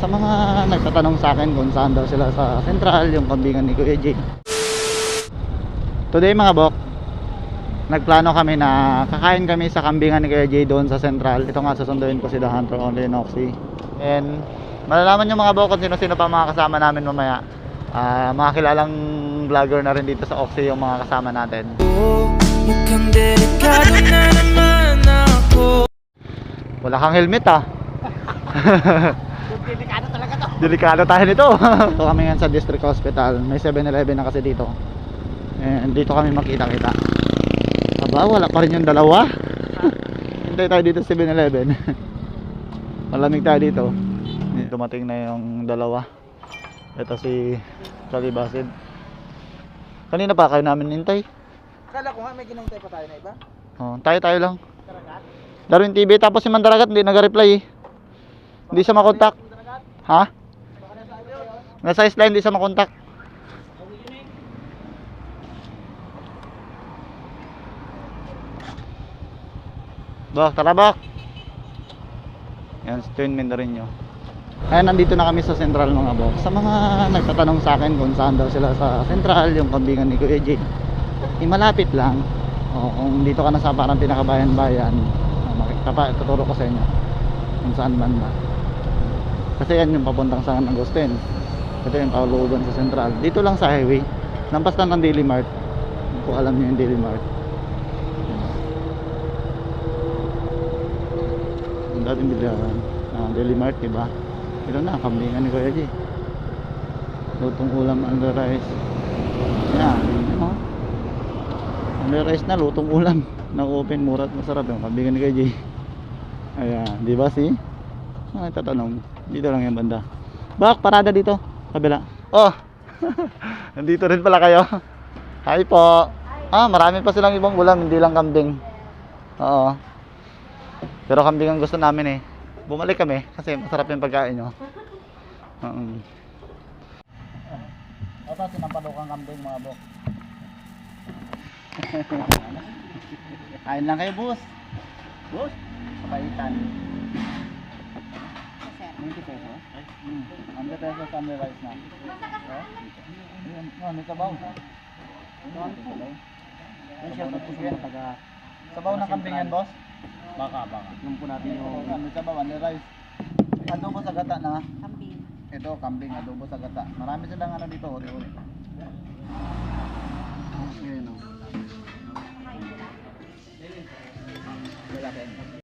Sa mga nagtatanong sa akin kung saan daw sila sa Central, yung kambingan ni Kuya Jay. Today mga bok, nagplano kami na kakain kami sa kambingan ni Kuya Jay doon sa Central. Ito nga, susunduin ko si The Hunter Only Noxy. And malalaman nyo mga bok kung sino-sino pa mga kasama namin mamaya. Mga kilalang vlogger na rin dito sa Oxy yung mga kasama natin. Mukhang delikado na naman ako. Wala kang helmet ah. Delikado talaga to. Delikado tayo nito. So kami ngayon sa District Hospital. May 7-Eleven na kasi dito. And dito kami makita-kita. Aba, wala pa rin yung dalawa. Hintay tayo dito sa 7-Eleven. Malamig tayo dito. Dumating na yung dalawa. Ito si Kalibasid. Kanina pa kayo namin hintay. Akala ko nga may ginangtay pa tayo na iba. Oh, tayo lang. Karagat? Darwin TV, tapos si Mandaragat hindi nag-reply eh. Hindi siya makontak. Ha? Nasa isla hindi siya makontak. Bak, tara bak. Yan, si Twin Mindareño. Ayan, nandito na kami sa Central mga bok. Sa mga nagtatanong sa akin kung saan daw sila sa Central, yung kambingan ni Kuya Jay, malapit lang. O, kung dito ka na sa parang pinakabayan-bayan, tuturo ko sa inyo kung saan man ba. Kasi yan yung papuntang San Agustin. Ito yung paulugan sa Central. Dito lang sa highway. Lampas lang ng Daily Mart. Kung alam niyo yung Daily Mart. Ang dating bilyaran. Daily Mart, diba? Ito na, kambingan ni Kuya G. Lutong ulam under rice. Yan, ano? Under rice na, lutong ulam. Na-open, mura at masarap yung kambingan ni Kuya G. Ayan, diba si? Tatanong. Dito lang yung banda. Bak, parada dito. Kabila. Oh! Nandito rin pala kayo. Hi po. Marami pa silang ibang ulam, hindi lang kambing. Oo. Pero kambing ang gusto namin eh. Bumalik kami kasi masarap yung pagkain nyo. Ito, sinampalukang kambing mga bok. Kain lang kayo, boss. Boss? Kapaitan. 20 pesos? 100 pesos under rice na. May sabaw. Yan siya po siya. Sabaw ng kambing yan, boss? Baka. Nung po natin yung may sabaw, under rice. Adobo sa gata na. Kambing. Ito, kambing, adobo sa gata. Marami silang ano dito, uli-uli. Ngayon o. Lalaki.